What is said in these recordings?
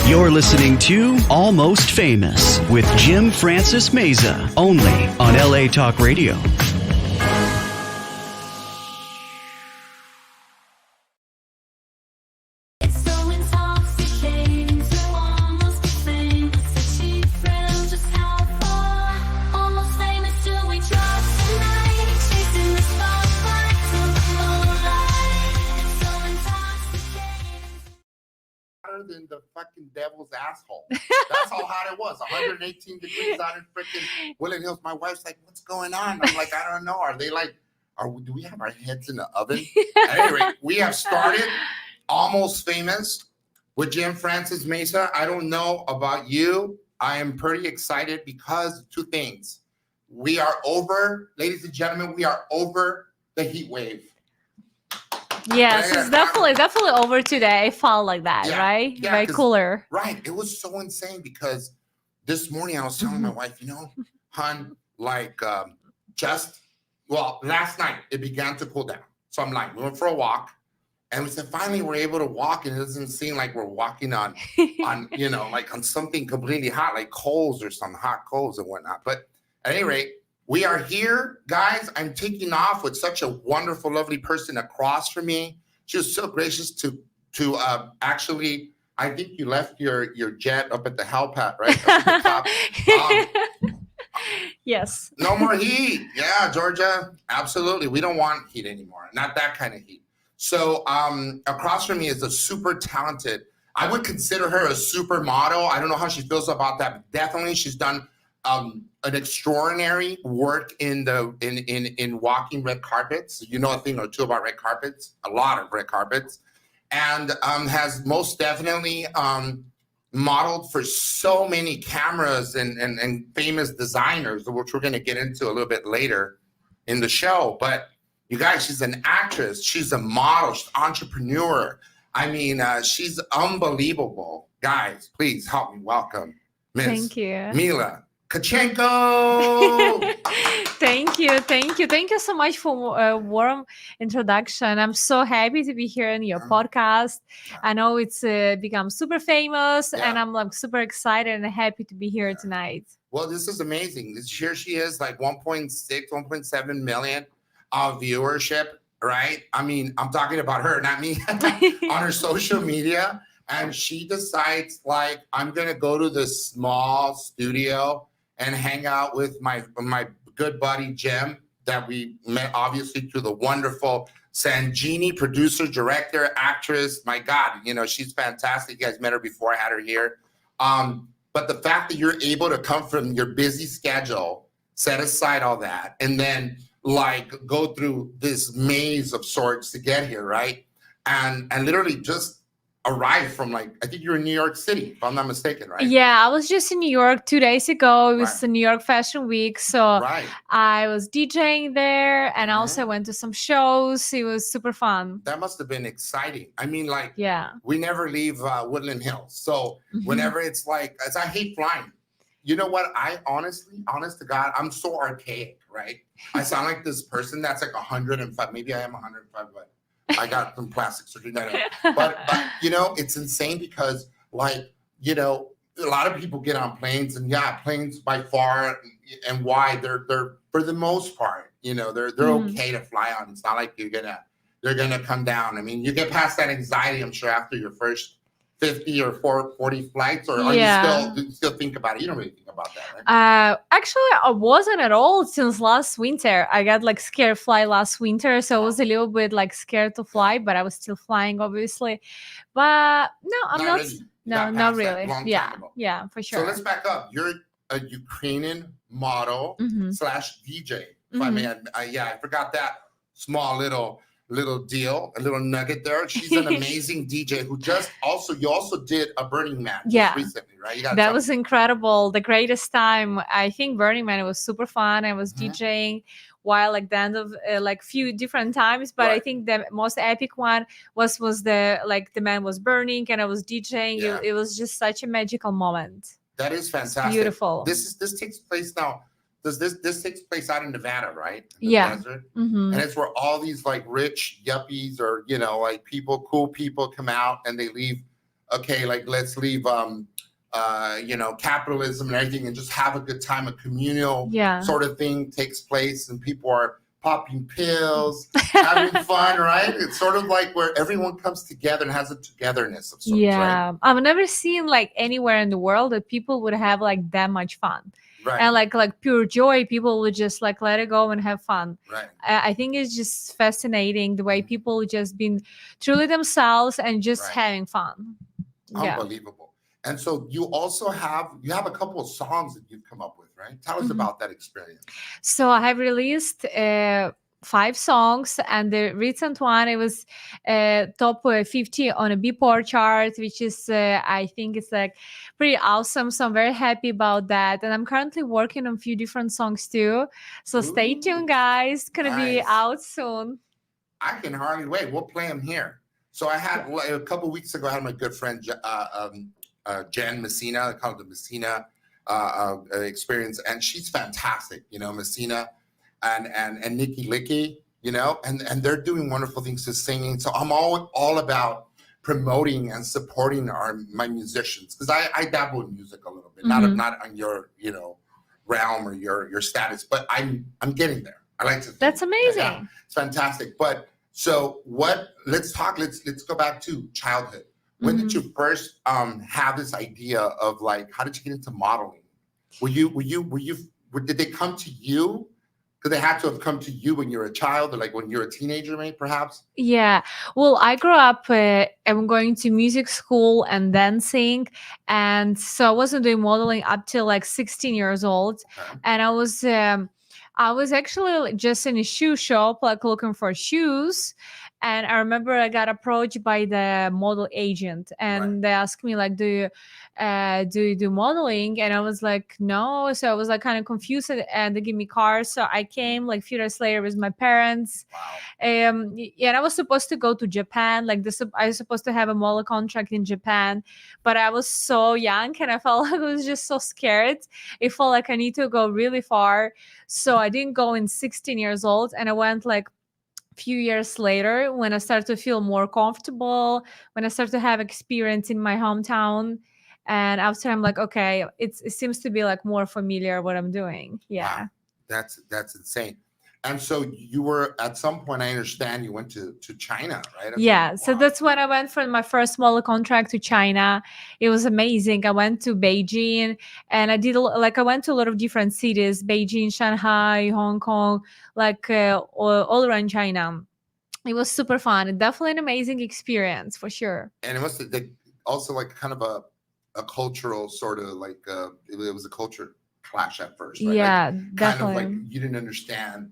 You're listening to Almost Famous with Jim Francis Meza, only on LA Talk Radio. Than the fucking devil's asshole. That's how hot it was. 118 degrees out in freaking Woodland Hills. My wife's like, "What's going on?" I'm like, "I don't know. Are they like, do we have our heads in the oven?" At any rate, we have started Almost Famous with Jim Francis Meza. I don't know about you. I am pretty excited because two things. We are over, ladies and gentlemen, we are over the heat wave. Yes, it's definitely over today. I felt like that, right? Yeah, very cooler. Right. It was so insane because this morning I was telling my wife, hon, like last night it began to cool down. So I'm like, we went for a walk and we said, finally we're able to walk and it doesn't seem like we're walking on like on something completely hot, like coals or some hot coals and whatnot. But at any rate, we are here, guys. I'm taking off with such a wonderful, lovely person across from me. She was so gracious to actually, I think you left your jet up at the helipad, right? Up at the top. Yes. No more heat. Yeah, Georgia. Absolutely. We don't want heat anymore. Not that kind of heat. So across from me is a super talented, I would consider her a supermodel. I don't know how she feels about that, but definitely she's done an extraordinary work in walking red carpets. You know a thing or two about red carpets, a lot of red carpets, and has most definitely modeled for so many cameras and famous designers, which we're going to get into a little bit later in the show. But you guys, she's an actress, she's a model, she's an entrepreneur. I mean, she's unbelievable. Guys, please help me welcome Miss Mila. Tkachenko. Thank you so much for a warm introduction. I'm so happy to be here in your podcast. I know it's become super famous, and I'm like super excited and happy to be here tonight. Well, this is amazing. Here she is, like 1.7 million viewership, right? I mean, I'm talking about her, not me, on her social media, and she decides like, I'm gonna go to this small studio and hang out with my good buddy Jim that we met obviously through the wonderful Sangini, producer, director, actress. My God, she's fantastic. You guys met her before I had her here. But the fact that you're able to come from your busy schedule, set aside all that, and then like go through this maze of sorts to get here, right? And literally just arrived from I think you're in New York City, if I'm not mistaken, right? Yeah, I was just in New York 2 days ago. It was the New York Fashion Week. So I was DJing there and also went to some shows. It was super fun. That must have been exciting. I mean, we never leave Woodland Hills. So whenever it's I hate flying. You know what? I honest to God, I'm so archaic, right? I sound like this person that's like 105. Maybe I am 105, but I got some plastic surgery. But it's insane because a lot of people get on planes and planes by far and wide, they're for the most part, they're okay to fly on. It's not like they're gonna come down. I mean, you get past that anxiety, I'm sure, after your first 50 or 40 flights, or you still think about it? You don't really think about that, right? Actually, I wasn't at all since last winter. I got scared fly last winter, so I was a little bit scared to fly, but I was still flying, obviously. But no, I'm not. Really. No, not really. Yeah, for sure. So let's back up. You're a Ukrainian model / DJ. If I may, I forgot that small little deal, a little nugget there. She's an amazing DJ who you also did a Burning Man recently, right? That was incredible. The greatest time. I think Burning Man, it was super fun. I was DJing while the end of few different times, but I think the most epic one was the the man was burning and I was DJing. It was just such a magical moment. That is fantastic. It's beautiful. This takes place now. This takes place out in Nevada, right? In the desert. And it's where all these rich yuppies or cool people come out and they leave okay, like let's leave capitalism and everything and just have a good time. A communal Yeah. sort of thing takes place and people are popping pills, having fun, right? It's sort of like where everyone comes together and has a togetherness of sorts, right? Yeah, I've never seen like anywhere in the world that people would have like that much fun. Right. And like pure joy, people would just like let it go and have fun. Right. I think it's just fascinating the way Mhm. people just been truly themselves and just Right. having fun. Yeah. Unbelievable. And so you have a couple of songs that you've come up with, right? Tell us Mhm. about that experience. So I have released 5 songs, and the recent one, it was top 50 on a Beatport chart, which is I think it's like pretty awesome. So I'm very happy about that, and I'm currently working on a few different songs too. So stay Ooh, tuned, guys. It's gonna be nice. out soon. I can hardly wait. We'll play them here. So I had a couple weeks ago. I had my good friend Jen Messina. I call it the Messina experience, and she's fantastic. Messina and Nikki Licky. And they're doing wonderful things to singing. So I'm all about promoting and supporting my musicians because I dabble in music a little bit, Mhm. not on your realm or your status, but I'm getting there. I like to think. That's amazing. Yeah, it's fantastic. But so let's go back to childhood. When did you first have this idea of like how did you get into modeling? Did they come to you? Because they had to have come to you when you were a child or like when you're a teenager, maybe perhaps? Yeah. Well, I grew up, I'm going to music school and dancing. And so I wasn't doing modeling up till like 16 years old. Okay. And I was actually just in a shoe shop, like looking for shoes. And I remember I got approached by the model agent, and they asked me like, do you do modeling? And I was like, no. So I was like kind of confused, and they give me cars. So I came like a few days later with my parents. Wow. Yeah, and I was supposed to go to Japan. Like this, I was supposed to have a model contract in Japan, but I was so young and I felt like I was just so scared. It felt like I need to go really far, so I didn't go in 16 years old, and I went like few years later when I started to feel more comfortable, when I started to have experience in my hometown. And after I'm like, okay, it seems to be like more familiar what I'm doing. Yeah. Wow. That's insane. And so you were at some point, I understand you went to China, right? Yeah, so Wow. that's when I went for my first model contract to China. It was amazing. I went to Beijing, and I went to a lot of different cities: Beijing, Shanghai, Hong Kong, like all around China. It was super fun. Definitely an amazing experience for sure. And it must have also like kind of a cultural sort of like it was a culture clash at first, right? Yeah, Like kind definitely. of like you didn't understand,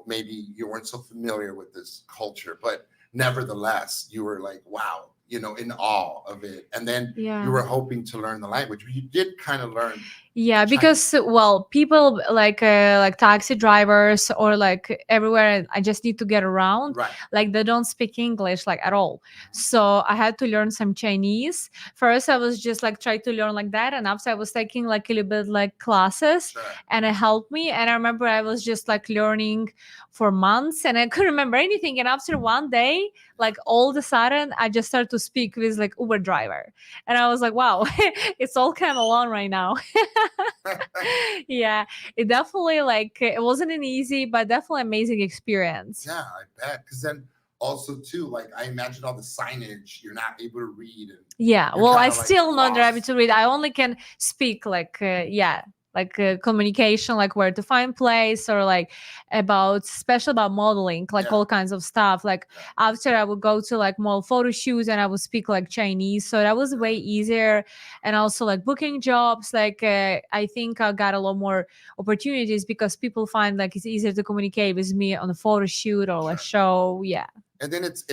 maybe you weren't so familiar with this culture, but nevertheless, you were like, wow, in awe of it. And then Yeah. you were hoping to learn the language. You did kind of learn. Yeah, Chinese. because people like taxi drivers or like everywhere, I just need to get around. Right. Like they don't speak English like at all. So I had to learn some Chinese. First, I was just like trying to learn like that, and after I was taking like a little bit like classes, Sure. and it helped me. And I remember I was just like learning for months, and I couldn't remember anything. And after one day, like all of a sudden, I just started to speak with like Uber driver, and I was like, wow, it's all kind of alone right now. Yeah, it definitely like it wasn't an easy but definitely amazing experience. Yeah, I bet. Because then also too, like I imagine all the signage you're not able to read. And Yeah, you're well, I kinda, like, still not able lost. to read. I only can speak like communication, like where to find place, or like especially about modeling, like Yeah. all kinds of stuff. Like Yeah. after I would go to like model photo shoots, and I would speak like Chinese, so that was way easier. And also like booking jobs, like I think I got a lot more opportunities because people find like it's easier to communicate with me on a photo shoot or a show. Yeah. And then it's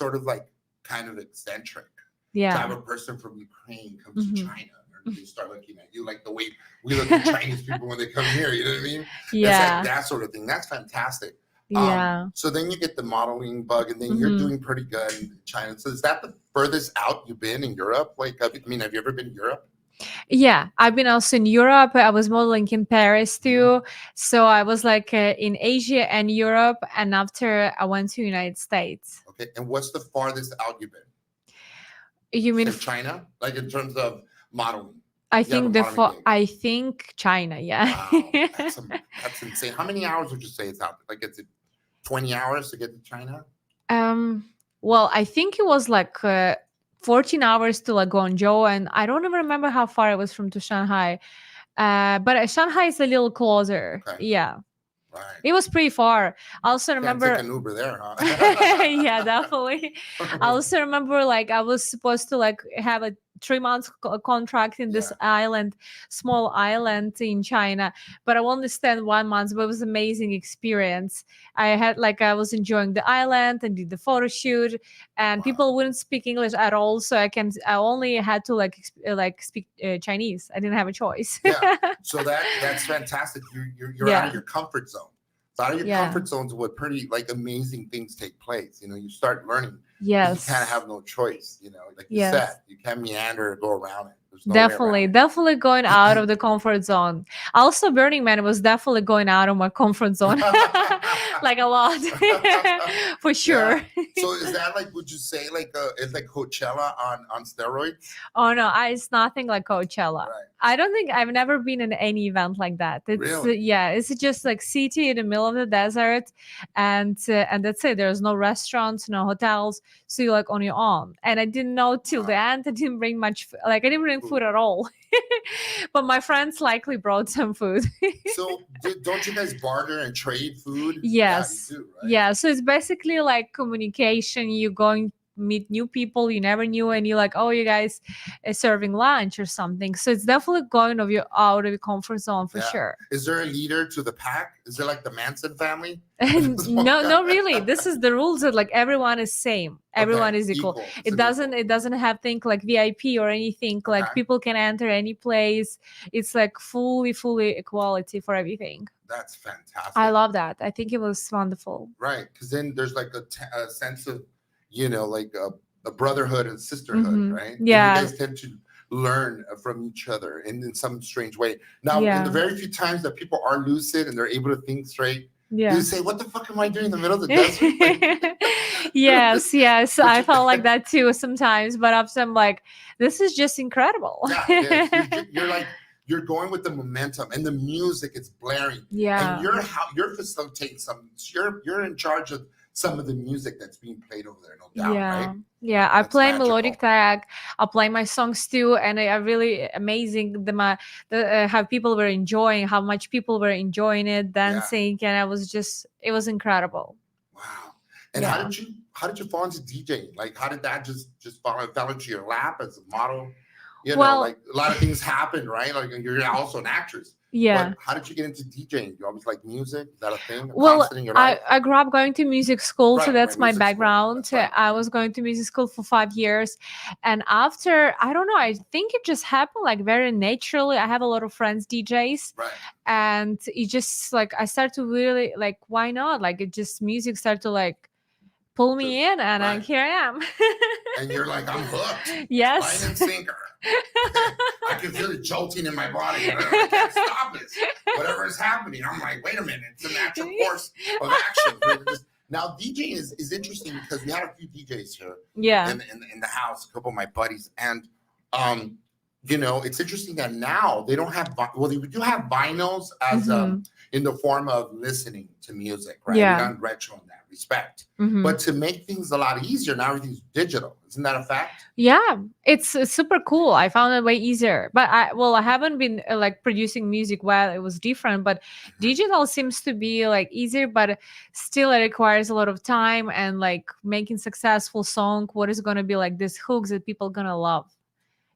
sort of like kind of eccentric to Yeah. have a person from Ukraine come to Mhm. China and they start looking at you like the way we look at Chinese people when they come here. You know what I mean? It's Yeah. like that sort of thing. That's fantastic. Yeah. So then you get the modeling bug, and then you're Mhm. doing pretty good in China. So is that the furthest out you've been in Europe? Like, have you ever been to Europe? Yeah, I've been also in Europe. I was modeling in Paris too. So I was like in Asia and Europe, and after I went to United States. Okay. And what's the farthest out you've been? You mean? Say China, like in terms of modeling. I You have a think modeling gig. I think China. Yeah. Wow, that's insane. How many hours would you say it's out? Like, it's 20 hours to get to China? Well, I think it was like 14 hours to like Guangzhou, and I don't even remember how far it was from to Shanghai. But Shanghai is a little closer. Okay. Yeah. Right. It was pretty far. I also Can't remember. take an Uber there, huh? Yeah, definitely. I also remember like I was supposed to like have a 3 months contract in this island, small island in China, but I only stayed 1 month. But it was amazing experience. I was enjoying the island and did the photo shoot, and people wouldn't speak English at all, so I only had to like speak Chinese. I didn't have a choice. Yeah. So that's fantastic. You're out of your comfort zone. So out of your comfort zones, what pretty like amazing things take place. You know, you start learning. Yes. You kind of have no choice. You know, like you said, you can't meander or go around it. There's no Definitely going out of the comfort zone. Also, Burning Man was definitely going out of my comfort zone, like a lot, for sure. Yeah. So is that like? Would you say like it's like Coachella on steroids? Oh no, it's nothing like Coachella. Right. I don't think I've never been in any event like that. It's really? It's just like city in the middle of the desert, and that's it. There's no restaurants, no hotels, so you're like on your own. And I didn't know till the end. I didn't bring much. I didn't bring food at all. But my friends likely brought some food. So don't you guys barter and trade food? Yes. Yeah, you do, right? Yeah. So it's basically like communication. You're going meet new people you never knew, and you're like, oh, you guys are serving lunch or something. So it's definitely going out of your comfort zone for sure. Is there a leader to the pack? Is it like the Manson family? No, really. This is the rules that like everyone is same. Everyone is equal. It doesn't have thing like VIP or anything. Like people can enter any place. It's like fully equality for everything. That's fantastic. I love that. I think it was wonderful. Right, because then there's like a sense of, you know, like a brotherhood and sisterhood, right? Yeah. And you guys tend to learn from each other in some strange way. Now, in the very few times that people are lucid and they're able to think straight, you say, what the fuck am I doing in the middle of the desert? Yes. I felt like that too sometimes, but after I'm like, this is just incredible. You're going with the momentum and the music is blaring. Yeah. And you're facilitating some, you're in charge of some of the music that's being played over there, no doubt, right? Yeah, I play melodic track. I play my songs too, and I really amazing how people were enjoying, how much people were enjoying it, dancing, and it was incredible. Wow! And how did you fall into DJing? Like, how did that just fell into your lap as a model? You know, like a lot of things happen, right? Like you're also an actress. Yeah. But how did you get into DJing? You always like music? Is that a thing? Well, I grew up going to music school, so that's my background. I was going to music school for 5 years. And after, I don't know, I think it just happened like very naturally. I have a lot of friends, DJs. Right. And it just like, I started to really like, why not? Like it just, music started to like pull me in, and here I am. And you're like, I'm hooked. Yes. Line and sinker. I can feel it jolting in my body. I can't stop it. Whatever is happening, I'm like, wait a minute. It's a natural course of action. Now, DJing is interesting because we had a few DJs here in the house, a couple of my buddies. And, you know, it's interesting that now they don't have, well, they do have vinyls as in the form of listening to music, right? Yeah. We're not retro in that respect. But to make things a lot easier, now everything's digital. Isn't that a fact? Yeah, it's super cool. I found it way easier. But I haven't been like producing music while it was different, but digital seems to be like easier, but still it requires a lot of time and like making successful song. What is going to be like this hooks that people going to love?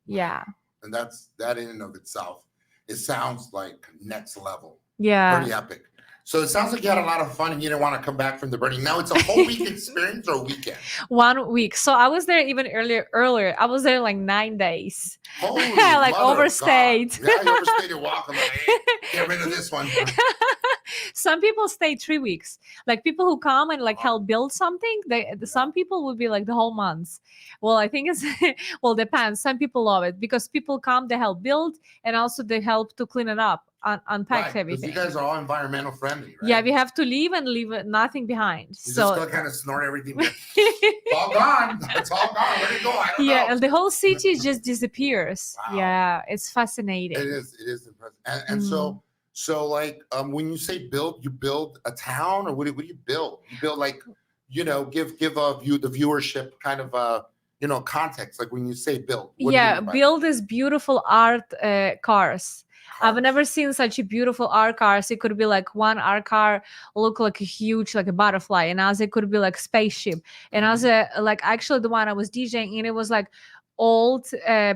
Yeah. And that in and of itself, it sounds like next level. Yeah. Pretty epic. So it sounds like you had a lot of fun and you didn't want to come back from the burning. Now it's a whole week experience or a weekend? 1 week. So I was there even earlier. I was there like 9 days. Holy like overstayed. Yeah, you overstayed your welcome. Like, hey, get rid of this one. Some people stay 3 weeks. Like people who come and like help build something. Some people would be like the whole month. Well, I think it's depends. Some people love it because people come, they help build, and also they help to clean it up unpacked Right, because you everything. guys are all environmental friendly, right? Yeah, we have to leave and leave nothing behind. You just So go kind of snort everything. It's all gone. It's all gone. Where'd it go? I don't yeah, know. and the whole city just disappears. Wow. Yeah, it's fascinating. It is impressive. And so like when you say build, you build a town, or what do you build? You build like, give the viewership kind of context. Like when you say build, what do you Yeah, mean by build these beautiful art cars. I've cars? never seen such a beautiful art cars. It could be like one art car look like a huge, like a butterfly, and as it could be like spaceship, and as a like actually the one I was DJing in, it was like old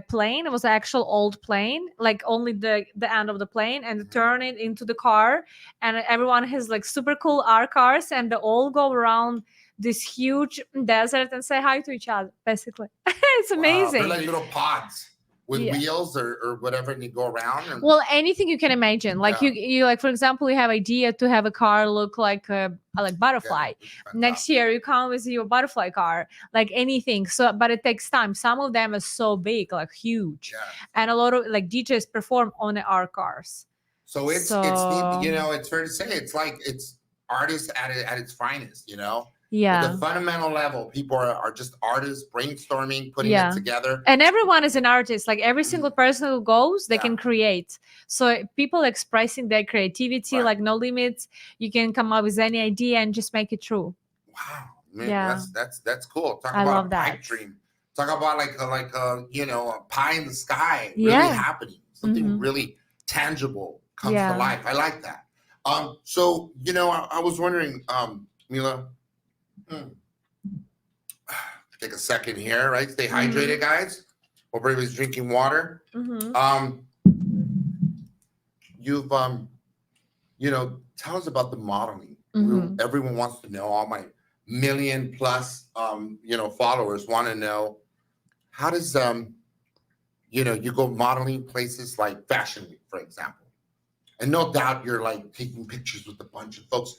plane. It was actual old plane, like only the end of the plane, and turn it into the car, and everyone has like super cool art cars, and they all go around this huge desert and say hi to each other. Basically, it's Wow, amazing. they're like little pods with Yeah. wheels or whatever, and you go around. And, Well, anything you can imagine. Like Yeah. you like for example, you have idea to have a car look like a like butterfly. it's Next fantastic. year you come with your butterfly car, like anything. So, but it takes time. Some of them are so big, like huge, Yeah. and a lot of like DJs perform on our cars. So it's neat, it's fair to say it's artists at its finest, At Yeah. the fundamental level, people are just artists brainstorming, putting Yeah. it together. And everyone is an artist. Like every single person who goes, they Yeah. can create. So people expressing their creativity, Right. like no limits. You can come up with any idea and just make it true. Wow, man, Yeah. that's cool. Talk I about love a pipe that. dream. Talk about a pie in the sky really Yeah. happening. Something Mhm. really tangible comes Yeah. to life. I like that. So I was wondering, Mila, take a second here, right? Stay hydrated, guys. Hope everybody's drinking water. Mhm. You've tell us about the modeling. Mhm. Everyone wants to know. All my million plus followers want to know, how does you go modeling places like Fashion Week, for example, and no doubt you're like taking pictures with a bunch of folks.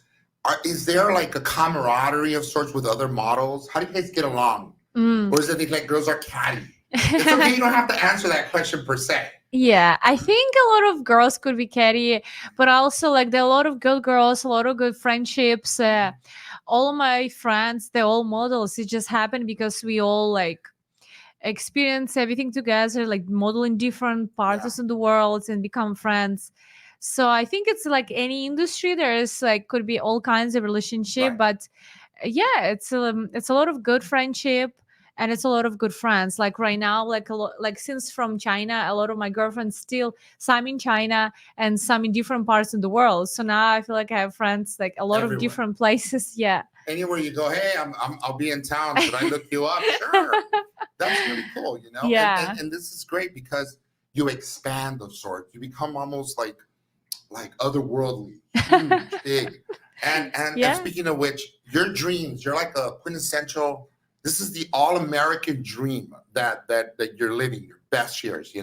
Is there like a camaraderie of sorts with other models? How do you guys get along? Mm. Or is it like girls are catty? It's okay, you don't have to answer that question per se. Yeah, I think a lot of girls could be catty, but also like there are a lot of good girls, a lot of good friendships. All of my friends, they're all models. It just happened because we all like experience everything together, like model in different parts of the world and become friends. So I think it's like any industry, there is like could be all kinds of relationship, Right. but yeah, it's a lot of good friendship, and it's a lot of good friends. Like right now, like a lot, like since from China, a lot of my girlfriends still, some in China and some in different parts of the world. So now I feel like I have friends like a lot of Everywhere. different places. Yeah. Anywhere you go, hey, I'll be in town. Should I look you up? Sure. That's really cool, Yeah. And this is great because you expand of sorts. You become almost like otherworldly, huge, big. And Yeah. speaking of which, your dreams, you're like a quintessential. This is the all-American dream that you're living your best years,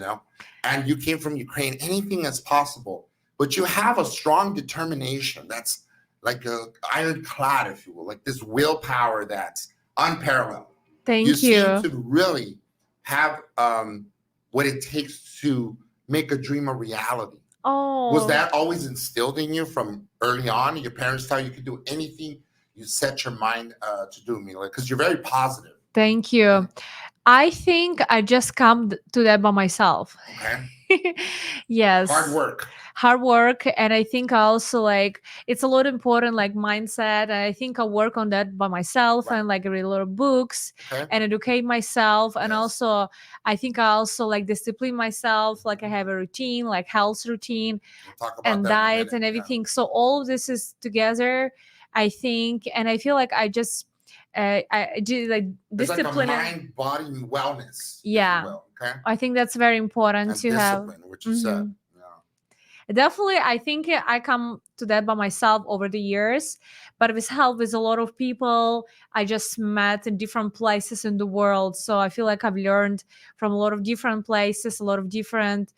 And you came from Ukraine. Anything is possible, but you have a strong determination. That's like a ironclad, if you will, like this willpower that's unparalleled. Thank You you. seem to really have what it takes to make a dream a reality. Oh. Was that always instilled in you from early on? Your parents tell you could do anything you set your mind to do, Mila, because you're very positive. Thank you. I think I just come to that by myself. Okay. Yes. Hard work. And I think also like it's a lot important like mindset, and I think I work on that by myself. Right. And like read a lot of books Okay. and educate myself. And Yes. also I think I also like discipline myself, like I have a routine, like health routine We'll talk about and that in a diet minute. and Yeah. everything. So all of this is together, I think, and I feel like I just I do like It's discipline. like a mind, body, wellness. Yeah. If you will, okay. I think that's very important And to have. discipline, which you said. Yeah. Definitely, I think I come to that by myself over the years, but with help with a lot of people I just met in different places in the world. So I feel like I've learned from a lot of different places, a lot of different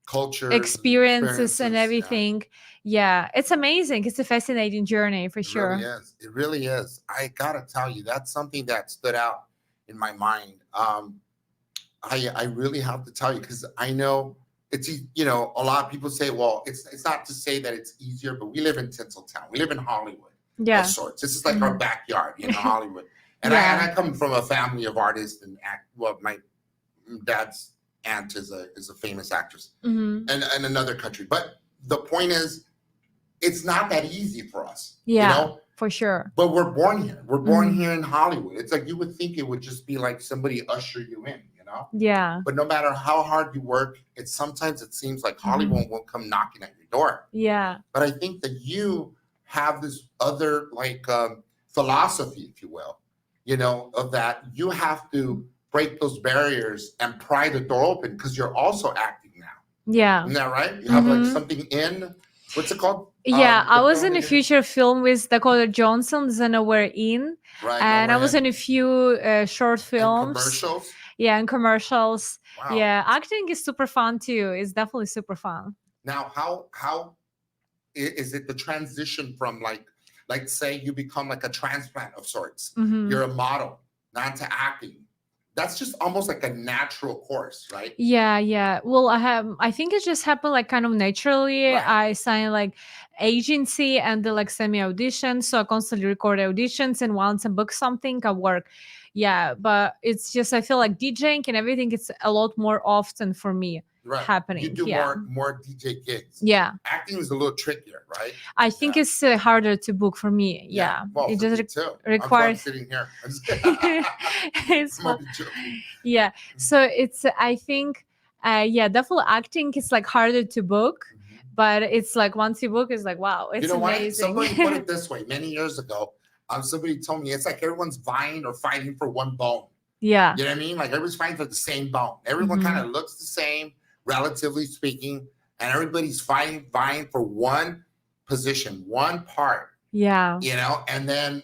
Cultures, experiences and everything. Yeah, it's amazing. It's a fascinating journey for sure. Really is. It really is. I gotta tell you, that's something that stood out in my mind. I really have to tell you because I know you know, a lot of people say, well, it's not to say that it's easier, but we live in Tinseltown. We live in Hollywood of Yeah. sorts. This is like our backyard, you know, Hollywood. And Yeah. I come from a family of artists and my dad's aunt is a famous actress Mhm. in another country. But the point is, it's not that easy for us, Yeah. you know? For sure. But we're born here. We're born Mhm. here in Hollywood. It's like you would think it would just be like somebody usher you in, you know? Yeah. But no matter how hard you work, sometimes it seems like Hollywood won't come knocking at your door. Yeah. But I think that you have this other like philosophy, if you will, you know, of that you have to break those barriers and pry the door open because you're also acting now. Yeah. Isn't that right? You have like Mhm. something in, what's it called? Yeah, I The was film in a that you're- feature film with Dakota Johnson, The Nowhere In, Right. and I Nowhere was in a few short and films. commercials. Yeah, and commercials. Wow. Yeah, acting is super fun too. It's definitely super fun. Now, how is it the transition from like say you become like a transplant of sorts? Mhm. You're a model, not to acting. That's just almost like a natural course, right? Yeah. Well, I think it just happened like kind of naturally. Right. I signed like agency and they like send me auditions. So I constantly record auditions, and once I book something, I work. Yeah, but it's just I feel like DJing and everything it's a lot more often for me Right. happening. You do Yeah. more DJ gigs. Yeah. Acting is a little trickier, right? I think Yeah. it's harder to book for me. Yeah. Well, It for just me too. requires I'm sitting here. it's I'm fun. only joking. Yeah. So it's I think yeah, definitely acting is like harder to book, but it's like once you book it's like wow, it's You know what? amazing. Somebody put it this way many years ago. Somebody told me it's like everyone's vying or fighting for one bone. Yeah. You know what I mean? Like everybody's fighting for the same bone. Everyone kind of looks the same, relatively speaking, and everybody's vying for one position, one part. Yeah. You know, and then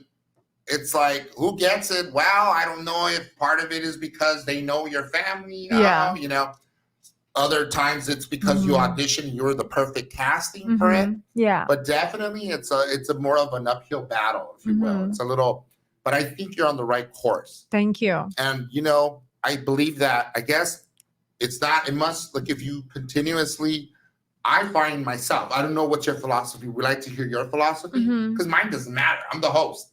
it's like, who gets it? Well, I don't know if part of it is because they know your family. Yeah. You know, other times it's because you audition, you're the perfect casting for it. Yeah. But definitely it's a more of an uphill battle, if you will. It's a little, but I think you're on the right course. Thank you. And you know, I believe that, I guess it must, like if you continuously, I find myself, I don't know what's your philosophy. We like to hear your philosophy because mine doesn't matter. I'm the host.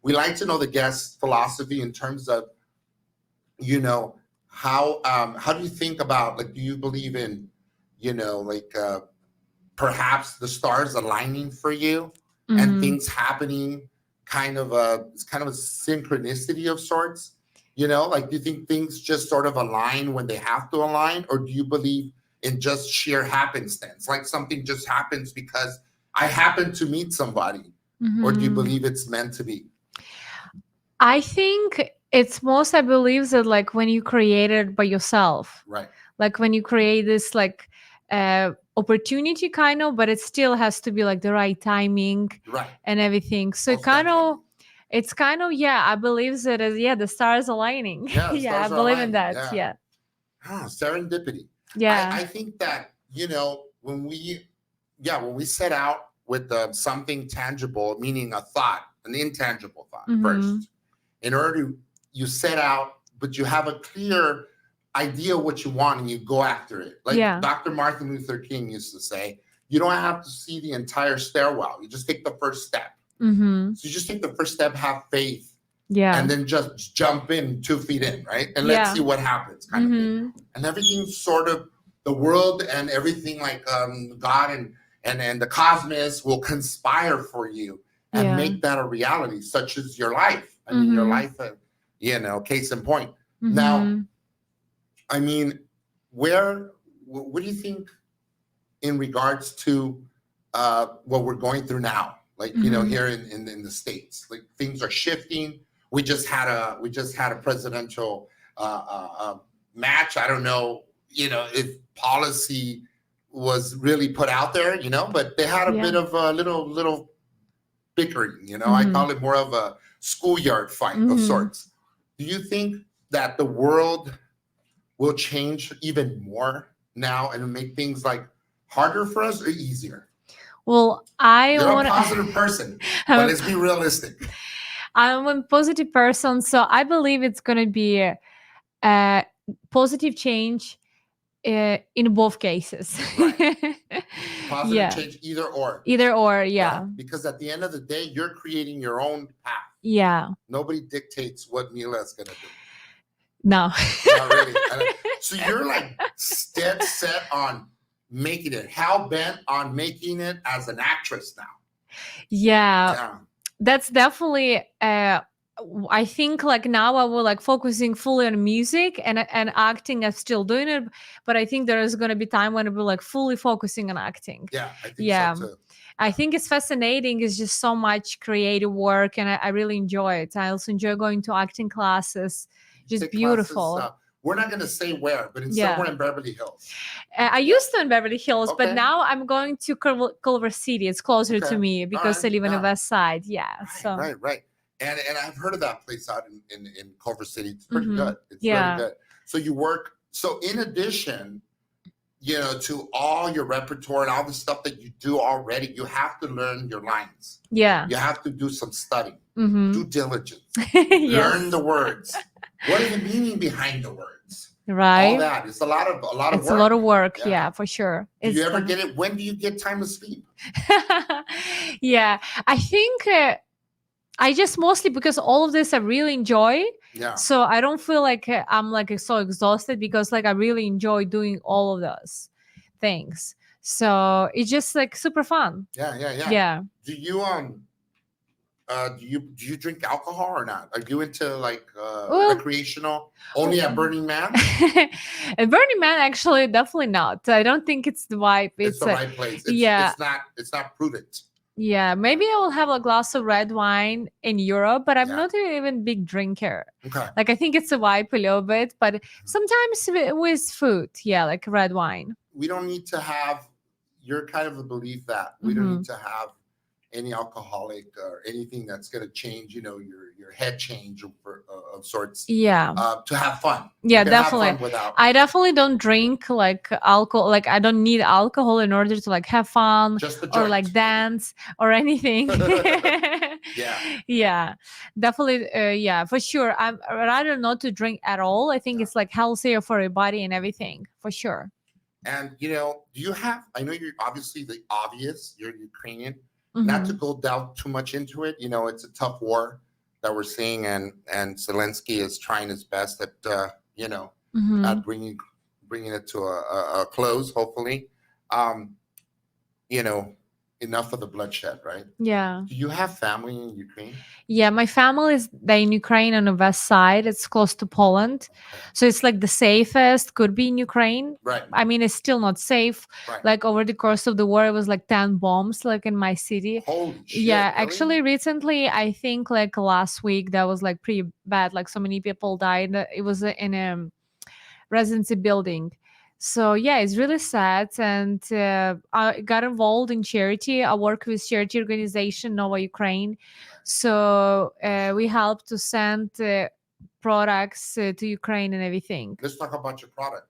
We like to know the guest's philosophy in terms of, you know, how do you think about, like, do you believe in, you know, like perhaps the stars aligning for you and things happening it's kind of a synchronicity of sorts, you know, like, do you think things just sort of align when they have to align, or do you believe in just sheer happenstance, like something just happens because I happen to meet somebody, or do you believe it's meant to be? I think it's most I believe that like when you create it by yourself, Right? like when you create this like opportunity kind of, but it still has to be like the right timing, Right. and everything. So Most definitely. it's kind of I believe that the stars aligning. Yeah, the Yeah, I stars are believe in aligning, that. yeah. Yeah. Serendipity. Yeah. I think that, you know, when we set out with something tangible, meaning a thought, an intangible thought first, in order to, you set out, but you have a clear idea what you want and you go after it. Like Dr. Martin Luther King used to say, you don't have to see the entire stairwell. You just take the first step. So you just take the first step, have faith, and then just jump in 2 feet in, right? And let's see what happens, kind of thing. And everything's sort of, the world and everything, like God and the cosmos will conspire for you and make that a reality, such as your life. I mean, your life, you know, case in point. Now, I mean, what do you think in regards to what we're going through now? Like, you know, here in the States, like things are shifting. We just had a presidential match. I don't know, you know, if policy was really put out there, you know, but they had a bit of a little bickering, you know. I call it more of a schoolyard fight of sorts. Do you think that the world will change even more now and make things like harder for us or easier? Well, You're a positive person, but let's be realistic. I'm a positive person, so I believe it's going to be a positive change in both cases. Positive Yeah. change, either or. Either or, Uh-huh. yeah. Because at the end of the day, you're creating your own path. Yeah. Nobody dictates what Mila is going to do. No. Not really. So you're like dead set on making it, hell bent on making it as an actress now. Yeah. Yeah. That's definitely I think like now I will like focusing fully on music and acting. I'm still doing it, but I think there is going to be time when I will like fully focusing on acting. Yeah, I think Yeah. so too. I think it's fascinating. It's just so much creative work, and I really enjoy it. I also enjoy going to acting classes. Just Take beautiful. classes, we're not going to say where, but it's Yeah. somewhere in Beverly Hills. I used to in Beverly Hills, but Okay. now I'm going to Culver City. It's closer to Okay. me because All I live in the right. West Side. Yeah. So Right. And I've heard of that place out in Culver City. It's pretty Mhm. good. It's Yeah. really good. So you work. So in addition, to all your repertoire and all the stuff that you do already, you have to learn your lines. yeah. You have to do some studying, Mhm. due diligence, Yes. learn the words. What is the meaning behind the words? Right. All that. It's a lot of It's work. a lot of work. Yeah. Yeah, for sure. Do you It's ever get it? When do you get time to sleep? yeah, I think I just mostly because all of this I really enjoy. Yeah. So I don't feel like I'm like so exhausted because like I really enjoy doing all of those things. So it's just like super fun. Yeah. Yeah. Do you do you drink alcohol or not? Are you into like Well- recreational only at Burning Man? At Burning Man, actually, definitely not. I don't think it's the vibe. It's the right place. yeah. It's not prudent. Yeah, maybe I will have a glass of red wine in Europe, but I'm Yeah. not even big drinker. Okay. Like I think it's a vibe a little bit, but sometimes with food, yeah, like red wine. We don't need to have. You're kind of the belief that we don't Mhm. need to have any alcoholic or anything that's going to change, your head change of sorts Yeah. to have fun. Yeah, You can have definitely. fun without. I definitely don't drink like alcohol. Like I don't need alcohol in order to like have fun Just the or joint. like dance or anything. Yeah. Yeah, definitely. Yeah, for sure. I'd rather not to drink at all. I think Yeah. it's like healthier for your body and everything, for sure. And do you have? I know you're obviously the obvious. You're Ukrainian. Not to Mhm. go down too much into it. It's a tough war that we're seeing, and Zelensky is trying his best at Mhm. at bringing it to a close. Hopefully, enough of the bloodshed, right? Yeah. Do you have family in Ukraine? Yeah, my family is there in Ukraine on the west side. It's close to Poland. Okay. So it's like the safest could be in Ukraine. Right. I mean, it's still not safe. Right. Like over the course of the war, it was like 10 bombs like in my city. Holy shit. Yeah, really? actually recently, I think like last week that was like pretty bad. Like so many people died. It was in a residency building. So yeah, it's really sad. And I got involved in charity. I work with charity organization Nova Ukraine. So we help to send products to Ukraine and everything. Let's talk about your product.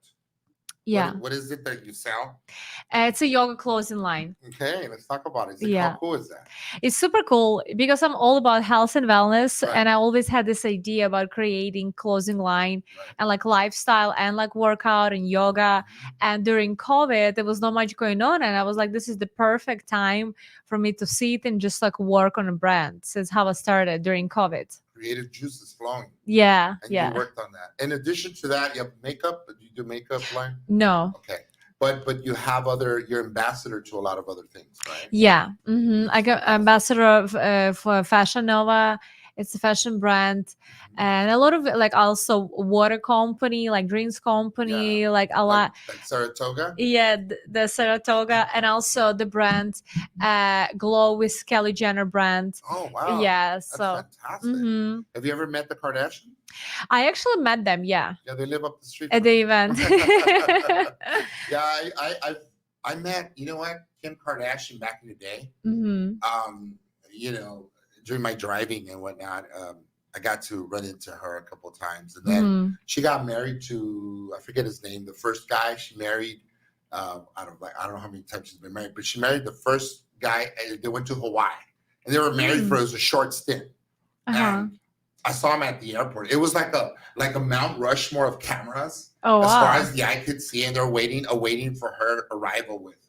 Yeah, What is it that you sell? it's a yoga clothing line. Okay, let's talk about it. Yeah. How cool is that? It's super cool because I'm all about health and wellness, Right. and I always had this idea about creating clothing line Right. and like lifestyle and like workout and yoga. And during COVID, there was not much going on, and I was like, this is the perfect time for me to sit and just like work on a brand. So it's how I started during COVID. Creative juices flowing. Yeah, And yeah. you worked on that. In addition to that, you have makeup. Do you do makeup line? No. Okay. But you have you're ambassador to a lot of other things, right? Yeah. I got ambassador of, for Fashion Nova. It's a fashion brand, and a lot of like also water company, like drinks company, like a lot. Like Saratoga? Yeah, the Saratoga, and also the brand Glow with Kelly Jenner brand. Oh wow. Yeah, That's so fantastic. mhm. Have you ever met the Kardashians? I actually met them. Yeah, Yeah, they live up the street. at the event. Yeah, I met, Kim Kardashian back in the day. Mhm. During my driving and whatnot, I got to run into her a couple of times, and then Mhm. she got married to, I forget his name, the first guy she married. I don't know how many times she's been married, but she married the first guy. They went to Hawaii, and they were married for a short stint. Uh-huh. And I saw him at the airport. It was like a Mount Rushmore of cameras. Oh, as far wow. as the eye could see, and they're awaiting for her arrival with him.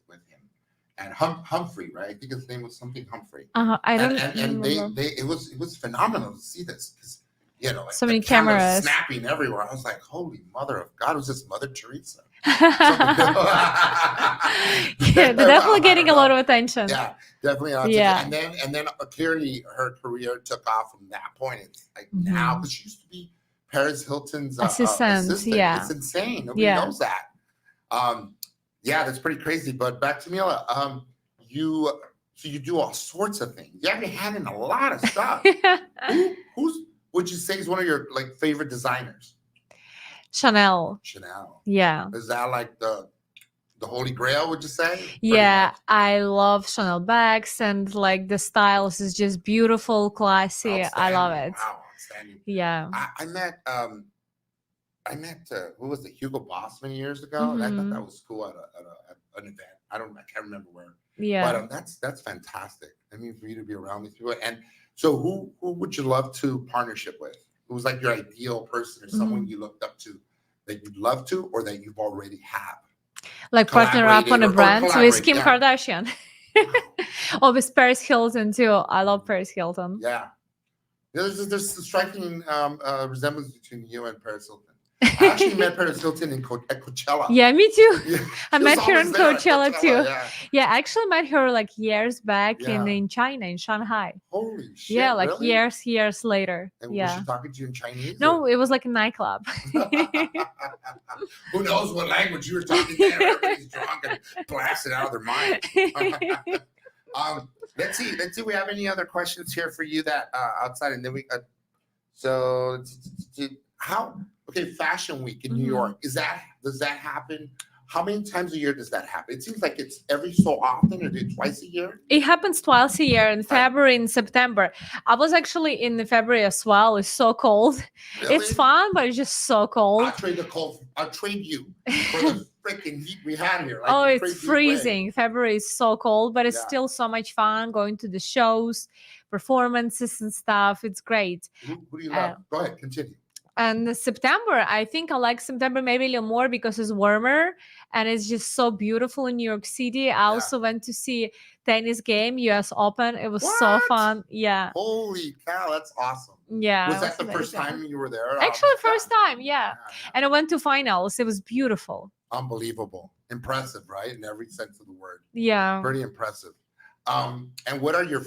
And Humphrey, right? I think his name was something Humphrey. I don't And remember. it was phenomenal to see this, because like So the many cameras cameras. snapping everywhere. I was like, holy mother of God, was this Mother Teresa? Yeah, they're definitely getting a lot of attention. Yeah, definitely. Yeah. And then clearly her career took off from that point. It's like now, because she used to be Paris Hilton's assistant. Yeah. It's insane. Nobody knows that. Yeah, that's pretty crazy. But back to Mila. You do all sorts of things. You have your hand in a lot of stuff. Who's would you say is one of your like favorite designers? Chanel. Yeah. Is that like the holy grail, would you say? Yeah, I love Chanel bags, and like the styles is just beautiful, classy. I love it. Wow, outstanding. Yeah. I met who was it, Hugo Boss many years ago. And I thought that was cool at an event. I can't remember where. Yeah. But that's fantastic. I mean, for you to be around these people. And so who would you love to partnership with? Who was like your ideal person, or someone you looked up to that you'd love to, or that you've already have? Like partner up on a brand with Kim yeah. Kardashian. Or with Paris Hilton too. I love Paris Hilton. Yeah. There's a striking resemblance between you and Paris Hilton. I actually met Paris Hilton at Coachella. Yeah, me too. Yeah, I met her in Coachella too. Yeah. I actually met her like years back in China, in Shanghai. Holy shit. Yeah, like really? years later. And was she talking to you in Chinese? No, it was like a nightclub. Who knows what language you were talking there? Everybody's drunk and blasted out of their mind. Let's see. We have any other questions here for you that outside, and then we Fashion Week in New York, does that happen? How many times a year does that happen? It seems like it's every so often, or twice a year. It happens twice a year, in February and September. I was actually in February as well. It's so cold. Really? It's fun, but it's just so cold. I'll trade you for the freaking heat we had here. Like, oh, it's freezing. February is so cold, but it's still so much fun going to the shows, performances and stuff. It's great. Who do you love? Go ahead, continue. And September, I think I like September maybe a little more because it's warmer and it's just so beautiful in New York City. I also went to see tennis game, US Open. It was so fun. Yeah. Holy cow, that's awesome. Yeah. Was that the first time you were there? Actually, first time, yeah. And I went to finals. It was beautiful. Unbelievable. Impressive, right? In every sense of the word. Yeah. Pretty impressive. And what do you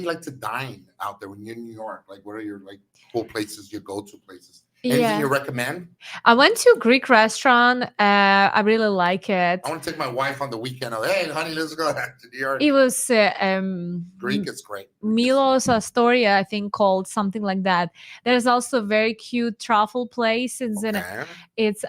like to dine out there when you're in New York? Like, what are your like cool places, your go-to places? Anything you recommend? I went to a Greek restaurant. I really like it. I want to take my wife on the weekend. Hey, honey, let's go to New York. It was Greek is great. Milos Astoria, I think, called something like that. There's also a very cute truffle place. It's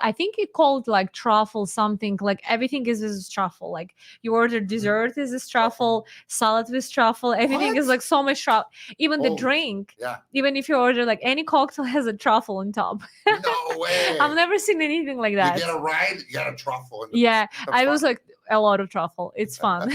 I think it called like truffle something. Like everything is truffle. Like you order dessert is this truffle, salad with truffle. Everything is like so much truffle. Even the drink. Yeah. Even if you order like any cocktail has a truffle on top. No way. I've never seen anything like that. You get a ride, you got a truffle. I was like a lot of truffle. It's fun.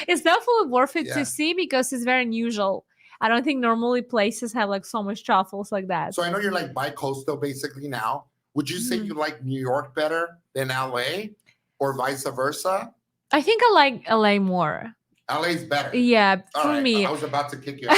It's definitely worth it to see because it's very unusual. I don't think normally places have like so much truffles like that. So I know you're like bi-coastal basically now. Would you say you like New York better than LA or vice versa? I think I like LA more. LA's better. Yeah, for me. I was about to kick you out.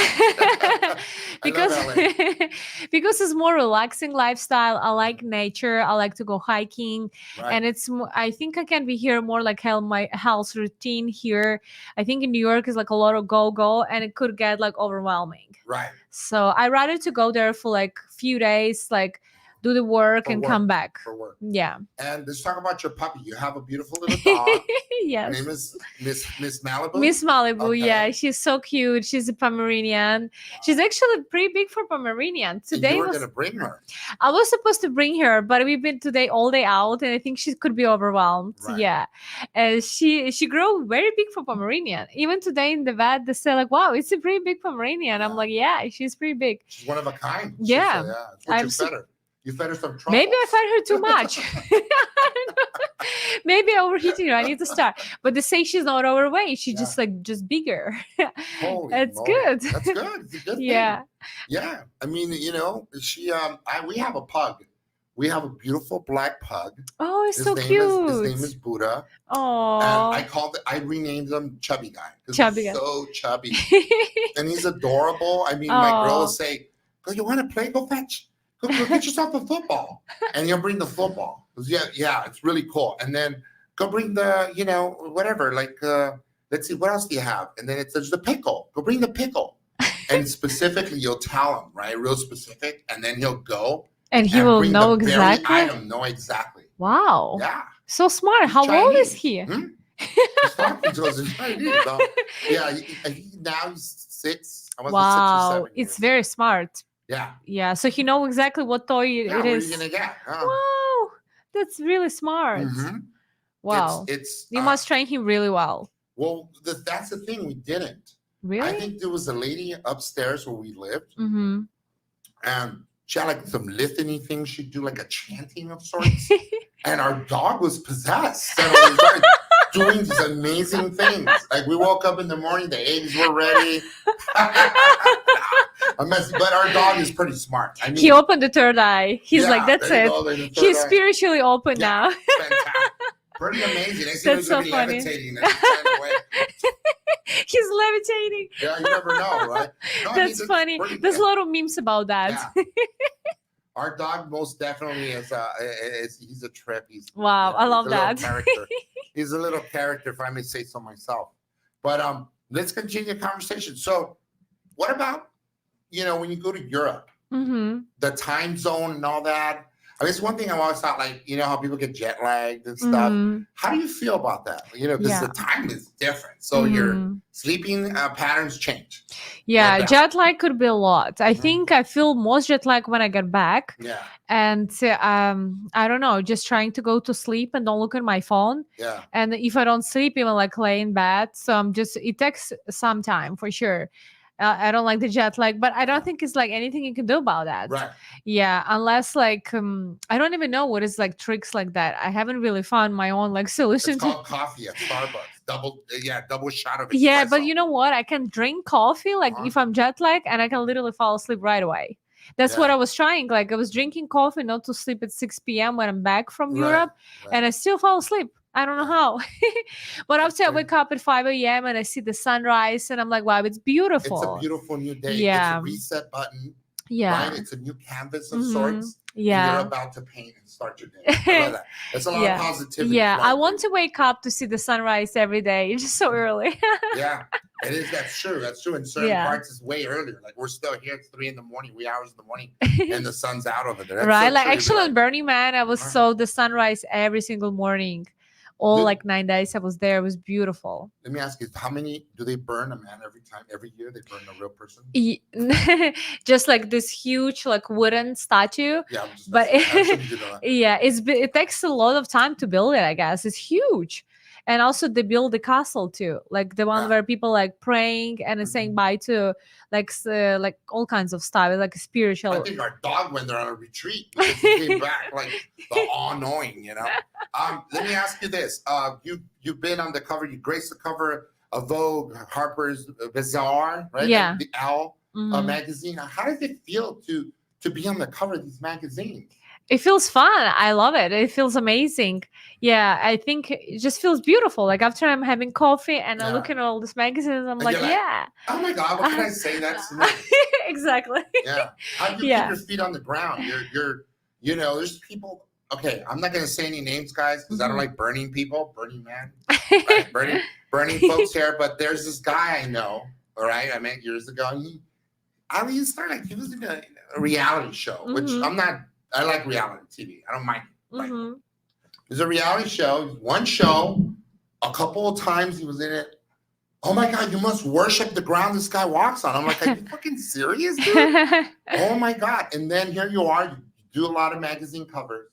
because it's more relaxing lifestyle. I like nature. I like to go hiking, and it's. I think I can be here more like my house routine here. I think in New York is like a lot of go, and it could get like overwhelming. Right. So I rather to go there for like few days, like do the work and come back. For work. Yeah. And let's talk about your puppy. You have a beautiful little dog. Yes. Her name is Miss Malibu. Miss Malibu, yeah. She's so cute. She's a Pomeranian. Wow. She's actually pretty big for Pomeranian. Today you were going to bring her. I was supposed to bring her, but we've been today all day out, and I think she could be overwhelmed. Right. Yeah. She grew very big for Pomeranian. Even today in the vet, they say like, wow, it's a pretty big Pomeranian. I'm like, yeah, she's pretty big. She's one of a kind. Yeah. What'd you fed her? You fed her some truffles. Maybe I fed her too much. Maybe overheating her. I need to start. But they say she's not overweight. She's Yeah. just bigger. Holy It's moly. good. That's good. It's a good Yeah. thing. Yeah. I mean, we have a pug. We have a beautiful black pug. Oh, it's His so name cute. His name is Buddha. And Oh, I renamed him Chubby Guy. Because chubby he's guy. so chubby. And he's adorable. I mean, my girl will say, "Go, you want to play? Go fetch. Go get yourself a football." And he'll bring the football. Yeah, it's really cool. And then go bring the, whatever. Like, let's see, what else do you have? And then it says the pickle. Go bring the pickle. And specifically, you'll tell him, right? Real specific. And then he'll go. And he will bring know the very exactly. item, know exactly. Wow. Yeah. So smart. He's How old is Chinese. he? He's talking to us in Chinese. So, yeah, now he's 6. I was 6 or Wow. 7 It's years. very smart. Yeah. Yeah. So he know exactly what toy Yeah, it what are is. you gonna get? Wow. That's really smart. Mhm. Wow. It's You must train him really well. well, that's the thing. We didn't. I Really? think there was a lady upstairs where we lived, Mm-hmm. and she had like some listening things. She'd do like a chanting of sorts, and our dog was possessed. And we started doing these amazing things. Like we woke up in the morning, the eggs were ready. But our dog is pretty smart. I mean, He opened the third eye. He's like, that's there you it. go, there's the third He's eye. spiritually open Yeah. now. Fantastic. Pretty amazing. I see That's him so funny. levitating. And he's flying away. He's levitating. Yeah, you never know, right? No, I mean, That's funny. pretty There's a good. lot of memes about that. Yeah. Our dog most definitely is he's a trip. Wow, I love he's a little that. character. He's a little character, if I may say so myself. But let's continue the conversation. So what about, when you go to Europe, Mm-hmm. the time zone and all that? I mean, it's one thing I've always thought, like, how people get jet lagged and stuff. Mm-hmm. How do you feel about that? Because Yeah. the time is different. So your Mhm. sleeping patterns change. Yeah, that. jet lag could be a lot. I Mhm. think I feel most jet lag when I get back. Yeah. And I don't know, just trying to go to sleep and don't look at my phone. Yeah. And if I don't sleep, even like lay in bed, so it takes some time for sure. I don't like the jet lag, but I don't think it's like anything you can do about that. Right. Yeah, unless like I don't even know what is like tricks like that. I haven't really found my own like solution It's to. called coffee at Starbucks. Double shot of espresso. Yeah, but you know what? I can drink coffee like Uh-huh. if I'm jet lagged, and I can literally fall asleep right away. That's what Yeah. I was trying. Like I was drinking coffee not to sleep at 6 p.m. when I'm back from Right, Europe, right. and I still fall asleep. I don't know how. But That's after I great. wake up at 5 a.m. and I see the sunrise, and I'm like, wow, it's beautiful. It's a beautiful new day. Yeah. It's a reset button. Yeah. Right? It's a new canvas of Mhm. sorts. And Yeah. you're about to paint and start your day. I love that. That's a lot Yeah. of positivity. Yeah. I flowing want through. to wake up to see the sunrise every day. It's just so early. Yeah, it is. That's true. That's true. In certain Yeah. parts, it's way earlier. Like we're still here. It's 3 a.m, wee hours in the morning, and the sun's out over there. That's Right? so Like true. You'd be actually on like, Burning Man, I was Uh-huh. saw the sunrise every single morning. All Did- like 9 days I was there. It was beautiful. let me ask you, how many do they burn a man every year? They burn a real person? Just like this huge like wooden statue. Yeah, I'm just But messing. I shouldn't do that. Yeah, it takes a lot of time to build it, I guess. It's huge. And also they build the castle too, like the one Yeah. where people like praying and saying Mhm. bye to like all kinds of stuff, like I spiritual. think our dog went there on a retreat because he came back like the all-knowing, Let me ask you this: you've been on the cover, you graced the cover of Vogue, Harper's Bazaar, right? Yeah. The Elle Mhm. magazine. How does it feel to be on the cover of these magazines? It feels fun. I love it. It feels amazing. Yeah, I think it just feels beautiful. Like after I'm having coffee and I Yeah. look at all these magazines, I'm And like, you're like, yeah, Oh my God, what can I say? That's nice. exactly. Yeah. How do you Yeah. keep your feet on the ground? There's people. Okay, I'm not gonna say any names, guys, because I don't Mhm. like burning people, Burning Man, right? burning folks here. But there's this guy I know. All right, I met years ago. And he started like he was in a reality show, which Mhm. I'm not. I like reality TV. I don't mind it. Like, Mhm. there's a reality show. One show, a couple of times he was in it. Oh my God, you must worship the ground this guy walks on. I'm like, are you fucking serious, dude? Oh my God. And then here you are, you do a lot of magazine covers,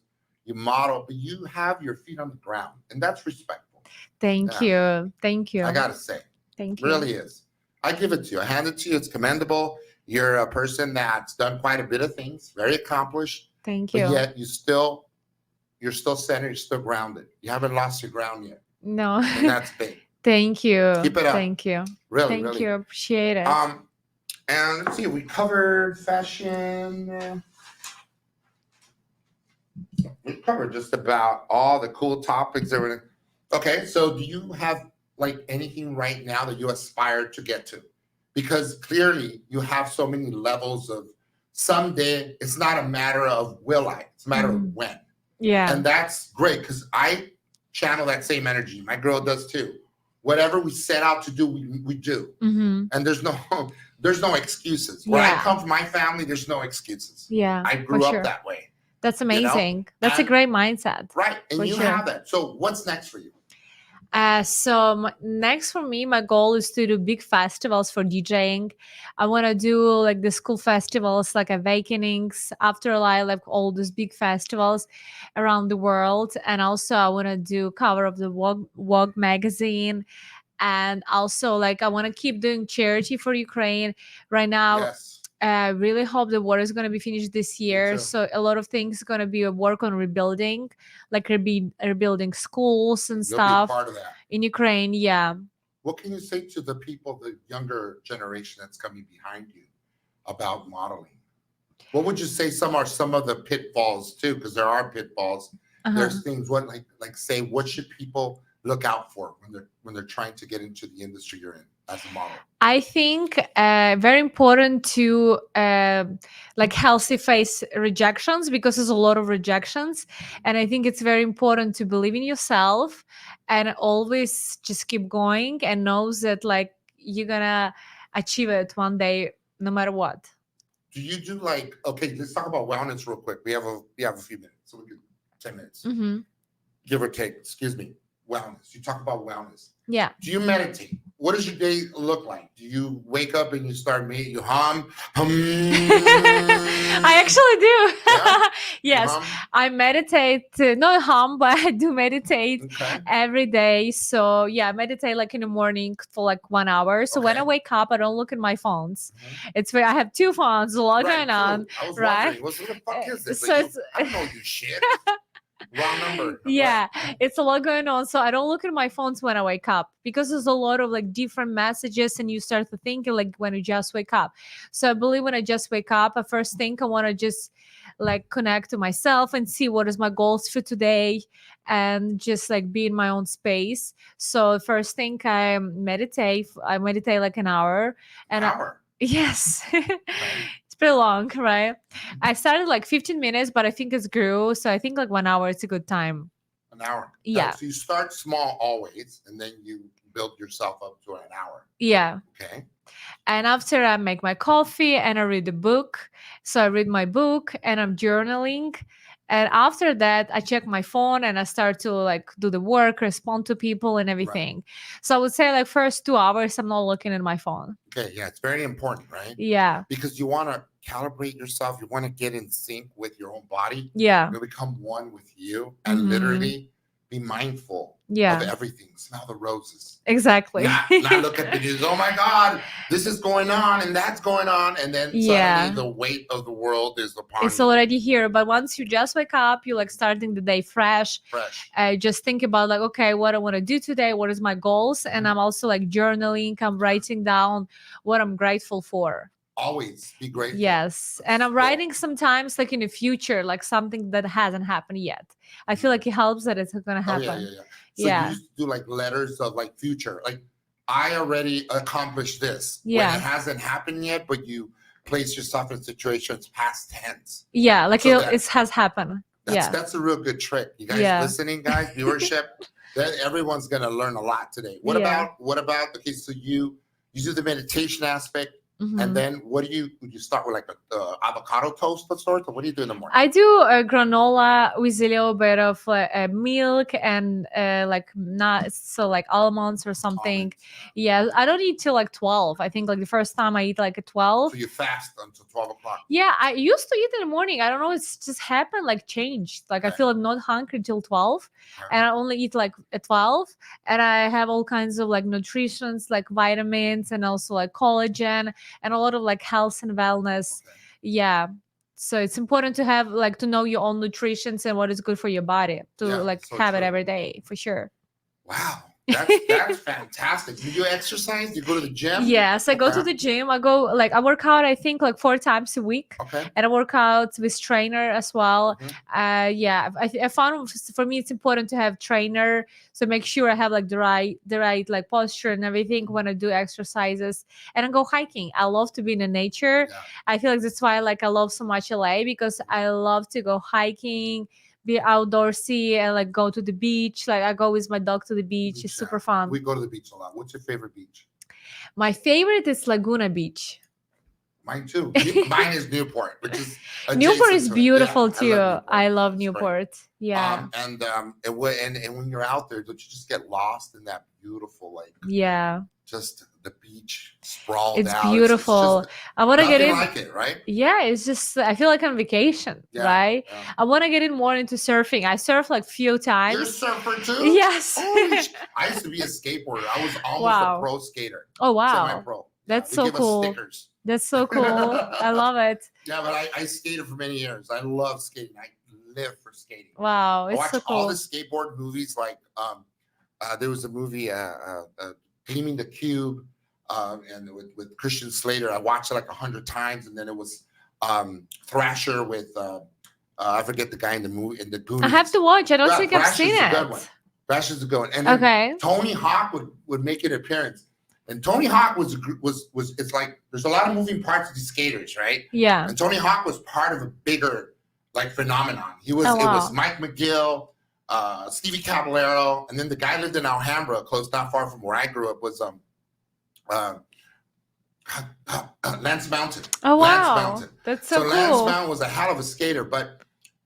you model, but you have your feet on the ground. And that's respectful. Thank you. Thank you. I gotta say, Thank it you. really is. I give it to you. I hand it to you. It's commendable. You're a person that's done quite a bit of things, very accomplished, Thank but you. yet you still, you're still centered, you're still grounded. You haven't lost your ground yet. No. And that's big. Thank you. Keep it up. Thank you. Really, Thank really. you. Appreciate it. And let's see, we covered fashion. We covered just about all the cool topics that were. Okay, so do you have like anything right now that you aspire to get to? Because clearly you have so many levels of someday. It's not a matter of will I, it's a matter of when. Yeah. And that's great because I channel that same energy. My girl does too. Whatever we set out to do, we do. Mm-hmm. And there's no excuses. Where I come from, my family, there's no excuses. Yeah. I grew up that way. That's amazing. You know? That's a great mindset. Right. And you have that. So what's next for you? Next for me, my goal is to do big festivals for DJing. I want to do like the school festivals, like Awakenings, Afterlife, like all these big festivals around the world. And also I want to do cover of the Vogue magazine. And also like I want to keep doing charity for Ukraine right now. Yes. I really hope the war is going to be finished this year. So a lot of things are going to be a work on rebuilding, like rebuilding schools and stuff. Be part of that. In Ukraine. Yeah. What can you say to the people, the younger generation that's coming behind you about modeling? What would you say some of the pitfalls too? Because there are pitfalls. There's things say what should people look out for when they're trying to get into the industry you're in as a model? I think very important to like healthy face rejections, because there's a lot of rejections, and I think it's very important to believe in yourself and always just keep going and knows that like you're gonna achieve it one day no matter what. Do you do okay, let's talk about wellness real quick. We have a few minutes, so we do 10 minutes, give or take. Excuse me. Wellness. You talk about wellness. Yeah. Do you meditate? What does your day look like? Do you wake up and you start you hum? I actually do. Yeah? Yes. I meditate, not hum, but I do meditate every day. So yeah, I meditate like in the morning for like 1 hour. So when I wake up, I don't look at my phones. It's I have two phones, a lot going on. I was right? What the fuck is this? So I don't know you shit. Wrong number. Yeah, it's a lot going on. So I don't look at my phones when I wake up, because there's a lot of like different messages and you start to think like when you just wake up. So I believe when I just wake up, I first think I want to just like connect to myself and see what is my goals for today and just like be in my own space. So first thing I meditate like an hour. And yes. It's pretty long, right? I started like 15 minutes, but I think it's grew. So I think like 1 hour is a good time. An hour. Yeah. So you start small always, and then you build yourself up to an hour. Yeah. Okay. And after I make my coffee and I read the book. So I read my book and I'm journaling. And after that, I check my phone and I start to like do the work, respond to people and everything. Right. So I would say like first 2 hours, I'm not looking at my phone. Okay. Yeah. It's very important, right? Yeah. Because you want to calibrate yourself. You want to get in sync with your own body. Yeah. You become one with you and literally be mindful of everything. Smell the roses. Exactly. Not look at the news. Oh my God, this is going on and that's going on. And then suddenly the weight of the world is upon it's you. already here. But once you just wake up, you're like starting the day fresh. Just think about like, okay, what I want to do today. What is my goals? And I'm also like journaling. I'm writing down what I'm grateful for. Always be grateful. Yes. And I'm writing sometimes like in the future, like something that hasn't happened yet. I feel like it helps that it's going to happen. So you used to do like letters of like future, like I already accomplished this. When it hasn't happened yet, but you place yourself in situations past tense. Yeah, like it has happened. That's a real good trick. You guys listening, guys, viewership, that everyone's gonna learn a lot today. What about okay, so you do the meditation aspect. And then what do you start with like a avocado toast of sorts, or what do you do in the morning? I do a granola with a little bit of milk and like nuts, so like almonds or something. Yeah, I don't eat till like 12. I think like the first time I eat like at 12. So you fast until 12 o'clock? Yeah, I used to eat in the morning. I don't know, it's just happened, like changed. Like I feel like not hungry till 12 and I only eat like at 12. And I have all kinds of like nutritions, like vitamins and also like collagen and a lot of like health and wellness. Yeah. So it's important to have like to know your own nutrition and what is good for your body to Yeah, like so have it true. every day for sure. Wow, that's fantastic. Do you exercise? Do you go to the gym? Yes, I go to Okay. the gym. I work out, I think like 4 times a week. Okay. And I work out with trainer as well. Mhm. Yeah, I found for me it's important to have trainer. So make sure I have like the right like posture and everything when I do exercises. And I go hiking. I love to be in the nature. Yeah. I feel like that's why like I love so much LA because I love to go hiking, be outdoorsy and like go to the beach. Like I go with my dog to the beach. It's super fun. We go to the beach a lot. What's your favorite beach? My favorite is Laguna Beach. Mine too. Mine is Newport, which is Newport adjacent is to it. beautiful Yeah, too. I love It's great. Newport. Yeah. And when you're out there, don't you just get lost in that beautiful, like, Yeah. just the beach sprawled It's out. beautiful. It's I want to get nothing in. like it, right? Yeah, it's just I feel like on vacation, Yeah, right? yeah. I want to get in more into surfing. I surf like few You're a times. surfer too? Yes. Holy I used to be a skateboarder. I was almost Wow. a pro skater. Oh wow. Semi-pro. That's They so give us cool. stickers. That's so cool. I love it. Yeah, but I skated for many years. I love skating. I live for skating. Wow, I it's watch so all cool. the skateboard movies. Like there was a movie, Gleaming the Cube, and with Christian Slater. I watched it like 100 times, and then it was Thrasher with I forget the guy in the movie in the Goonies. I have to watch. I don't Yeah, think I've Thrasher's seen a good one. it. Thrasher's a good one. And then Okay. Tony Hawk would make an appearance. And Tony Hawk was it's like there's a lot of moving parts of these skaters, right? Yeah. And Tony Hawk was part of a bigger like phenomenon. It was wow. Mike McGill, Stevie Caballero, and then the guy lived in Alhambra, close not far from where I grew up, was Lance Mountain. Oh Lance wow. Mountain. That's so Lance cool. Mountain was a hell of a skater, but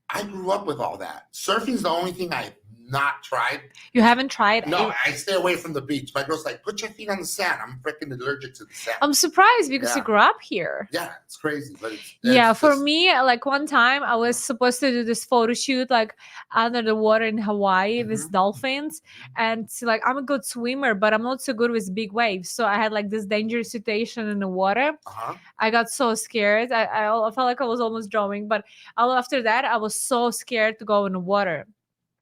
I grew up with all that. Surfing's the only thing I've not tried. You haven't tried? No, I stay away from the beach. My girl's like, put your feet on the sand. I'm freaking allergic to the sand. I'm surprised because Yeah. you grew up here. Yeah, it's crazy, but Yeah, it's for just- me, like one time I was supposed to do this photo shoot like under the water in Hawaii with Mhm. dolphins. And like I'm a good swimmer, but I'm not so good with big waves. So I had like this dangerous situation in the water. Uh-huh. I got so scared. I felt like I was almost drowning, but after that, I was so scared to go in the water.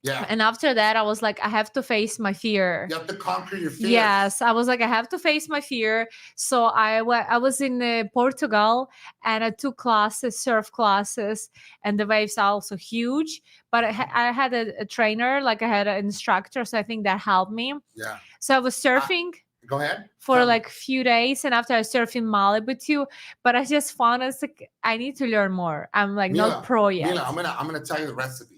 Yeah. And after that, I was like, I have to face my fear. You have to conquer your fear. Yes, I was like, I have to face my fear. So I was in Portugal and I took classes, surf classes, and the waves are also huge. But I had a trainer, like I had an instructor, so I think that helped me. Yeah. So I was surfing Go ahead. for Tell me. like a few days, and after I surfed in Malibu too. But I just found it's like I need to learn more. I'm like Mila, not pro yet. Mila, I'm gonna tell you the recipe.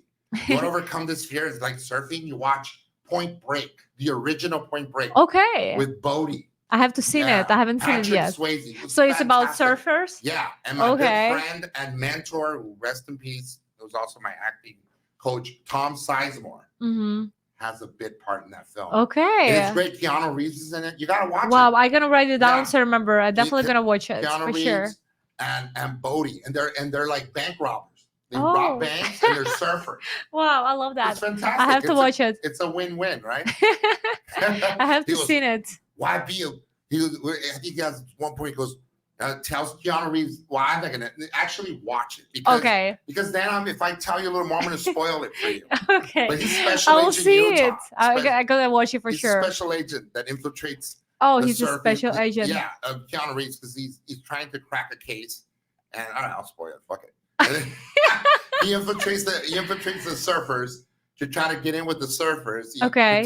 You want to overcome this fear? It's like surfing. You watch Point Break, the original Point Break, Okay, with Bodie. I have to see Yeah, it. I haven't seen it Patrick yet. Swayze. It So it's about fantastic. surfers. Yeah, and my Okay. good friend and mentor, who rest in peace, who was also my acting coach, Tom Sizemore, Mm-hmm. has a big part in that film. Okay. And it's great. Keanu Reeves is in it. You gotta watch Wow, it. I'm gonna write it down Yeah. so I remember. I'm definitely Ke- gonna watch it Keanu for Reeves sure. and Bodie, and they're like bank robbers. They Oh. rob banks and they're surfers. Wow, I love that. It's fantastic. I have to watch it. It's a win-win, right? I have He to goes, see it. Why be a? I think he has one point. He goes, tells Keanu Reeves, "Well, I'm not gonna actually watch it because Okay. because then if I tell you a little more, I'm gonna spoil it for you." Okay. But he's special I will agent see Utah. it. I gotta watch it for He's sure. a special agent that infiltrates. Oh, the he's a surfing- special agent. Yeah, Keanu Reeves, because he's trying to crack a case, and I don't know, I'll spoil it. Fuck it. And then he infiltrates the surfers to try to get in with the surfers. He Okay.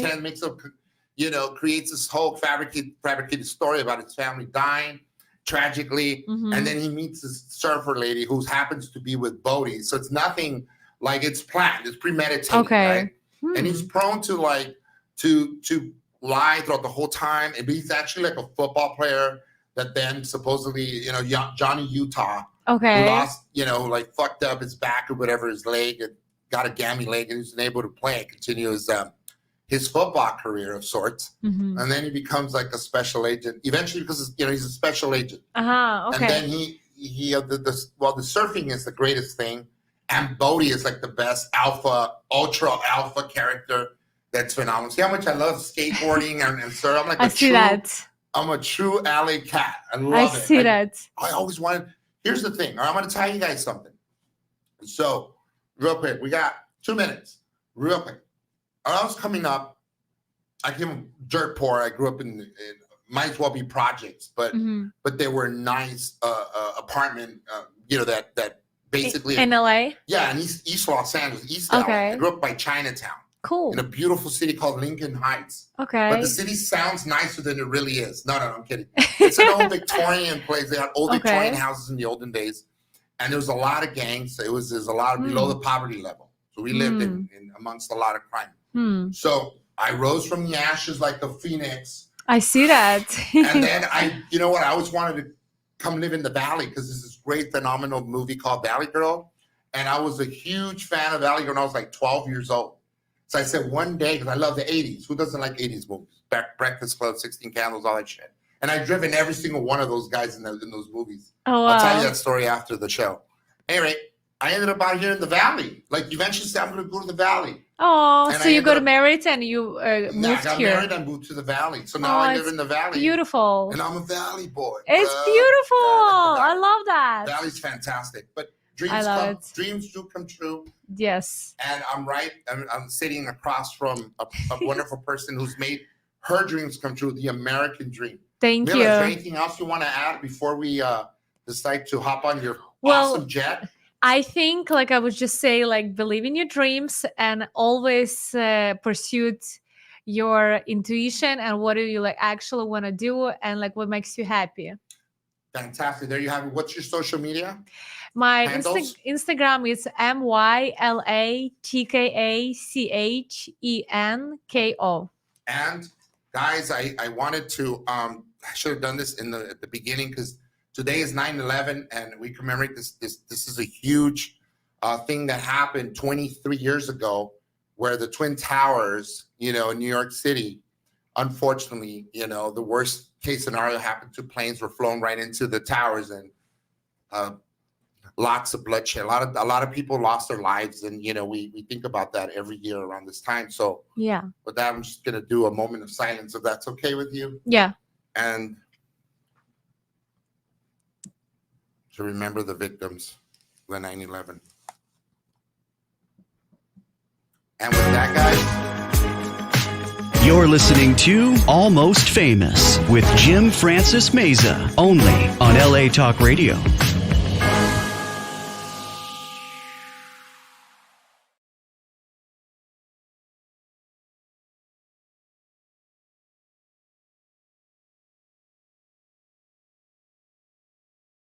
creates this whole fabricated story about his family dying tragically, Mhm. and then he meets this surfer lady who happens to be with Bodie. So it's nothing like it's planned; it's premeditated, Okay. right? And he's prone to like to lie throughout the whole time. And he's actually like a football player that then supposedly, Johnny Utah, who Okay. lost, like fucked up his back or whatever, his leg, and got a gammy leg, and he's unable to play and continue his football career of sorts. Mhm. And then he becomes like a special agent eventually because he's a special agent. Uh-huh. And Okay. then the surfing is the greatest thing, and Bodie is like the best ultra alpha character. That's phenomenal. See how much I love skateboarding and surf. I'm like I see that. I'm a true alley cat. I love I it. see that. I always wanted. Here's the thing. I'm going to tell you guys something. So, real quick, we got 2 minutes. Real quick. When I was coming up, I came dirt poor. I grew up in might as well be projects, but they were nice apartment, that basically in LA. Yeah, in East Los Angeles, East LA. I grew up by Chinatown. Cool. In a beautiful city called Lincoln Heights. Okay. But the city sounds nicer than it really is. No, I'm kidding. It's an old Victorian place. They had old Victorian houses in the olden days. And there was a lot of gangs. There's a lot of below the poverty level. So we lived in amongst a lot of crime. So I rose from the ashes like a phoenix. I see that. And then I always wanted to come live in the Valley because there's this great, phenomenal movie called Valley Girl. And I was a huge fan of Valley Girl when I was like 12 years old. So I said one day, because I love the 80s. Who doesn't like 80s movies? Breakfast Club, 16 Candles, all that shit. And I've driven every single one of those guys in those movies. Oh, wow. I'll tell you that story after the show. Anyway, I ended up out here in the Valley. Like, you eventually said, I'm going to go to the Valley. Oh, so you got married and you moved here. I got married and moved to the Valley. So now I live in the Valley. Beautiful. And I'm a Valley boy. It's beautiful. I love that. Valley's fantastic. But dreams do come true. Yes. And I'm sitting across from a wonderful person who's made her dreams come true, the American dream. Thank Mila, you. Is there anything else you want to add before we decide to hop on your awesome jet? I think, I would just say, believe in your dreams and always pursue your intuition and what do you actually want to do and what makes you happy. Fantastic. There you have it. What's your social media? My Instagram is MylaTkachenko. And guys, I wanted to, I should have done this at the beginning because today is 9/11 and we commemorate this. This is a huge thing that happened 23 years ago where the Twin Towers, in New York City, unfortunately, the worst case scenario happened. 2 planes were flown right into the towers and lots of bloodshed. A lot of people lost their lives, and we think about that every year around this time. So yeah, with that, I'm just gonna do a moment of silence if that's okay with you. Yeah. And to remember the victims of 9/11. And with that, guys, you're listening to Almost Famous with Jim Francis Meza, only on LA Talk Radio.